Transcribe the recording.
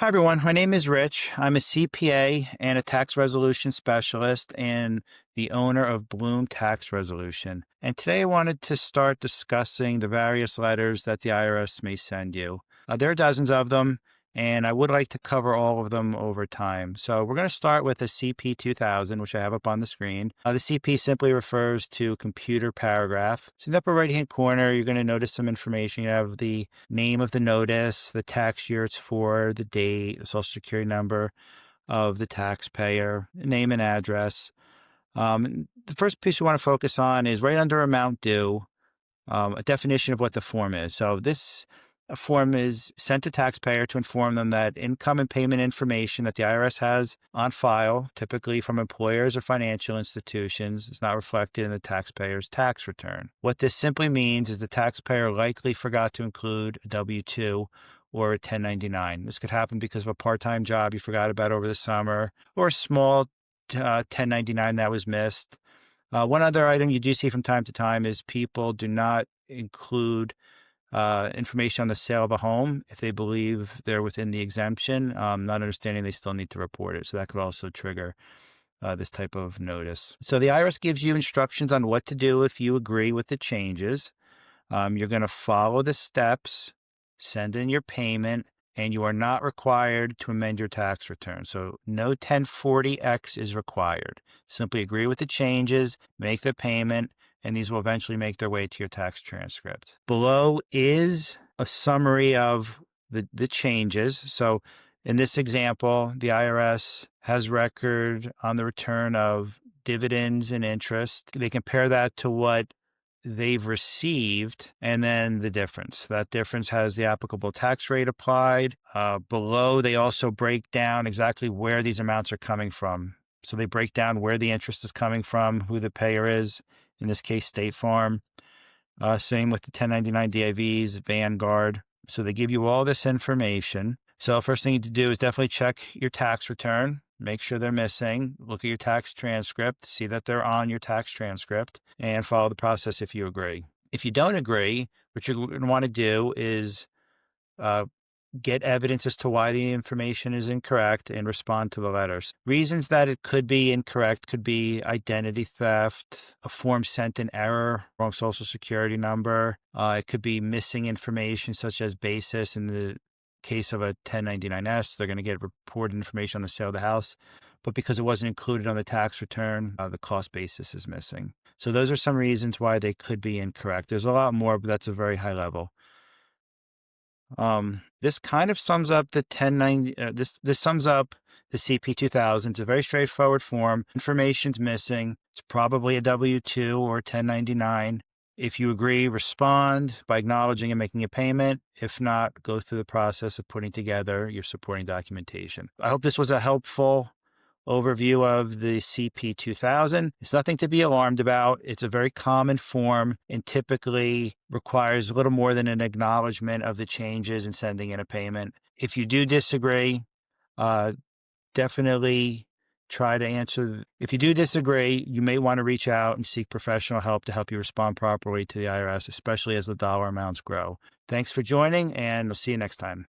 Hi, everyone. My name is Rich. I'm a CPA and a tax resolution specialist and the owner of Bloom Tax Resolution. And today I wanted to start discussing the various letters that the IRS may send you. There are dozens of them, and I would like to cover all of them over time. So we're going to start with the CP2000, which I have up on the screen. The CP simply refers to computer paragraph. So in the upper right-hand corner, you're going to notice some information. You have the name of the notice, the tax year it's for, the date, the social security number of the taxpayer, name and address. The first piece we want to focus on is right under amount due, a definition of what the form is. So this form is sent to taxpayer to inform them that income and payment information that the IRS has on file, typically from employers or financial institutions, is not reflected in the taxpayer's tax return. What this simply means is the taxpayer likely forgot to include a W-2 or a 1099. This could happen because of a part-time job you forgot about over the summer or a small 1099 that was missed. One other item you do see from time to time is people do not include information on the sale of a home if they believe they're within the exemption, not understanding they still need to report it. So that could also trigger this type of notice. So the IRS gives you instructions on what to do if you agree with the changes. You're going to follow the steps, send in your payment, and you are not required to amend your tax return. So no 1040X is required. Simply agree with the changes, make the payment, and these will eventually make their way to your tax transcript. Below is a summary of the changes. So in this example, the IRS has record on the return of dividends and interest. They compare that to what they've received, and then the difference. That difference has the applicable tax rate applied. Below, they also break down exactly where these amounts are coming from. So they break down where the interest is coming from, who the payer is, in this case, State Farm. Same with the 1099 DIVs, Vanguard. So they give you all this information. So first thing you need to do is definitely check your tax return. Make sure they're missing. Look at your tax transcript, see that they're on your tax transcript, and follow the process if you agree. If you don't agree, what you're going to want to do is get evidence as to why the information is incorrect and respond to the letters. Reasons that it could be incorrect could be identity theft, a form sent in error, wrong social security number. It could be missing information such as basis. In the case of a 1099-S, they're going to get reported information on the sale of the house, but because it wasn't included on the tax return, the cost basis is missing. So those are some reasons why they could be incorrect. There's a lot more, but that's a very high level. This kind of sums up the 1090. This sums up the CP2000. It's a very straightforward form. Information's missing. It's probably a W-2 or a 1099. If you agree, respond by acknowledging and making a payment. If not, go through the process of putting together your supporting documentation. I hope this was a helpful overview of the CP2000. It's nothing to be alarmed about. It's a very common form and typically requires a little more than an acknowledgement of the changes and sending in a payment. If you do disagree, definitely try to answer. If you do disagree, you may want to reach out and seek professional help to help you respond properly to the IRS, especially as the dollar amounts grow. Thanks for joining, and we'll see you next time.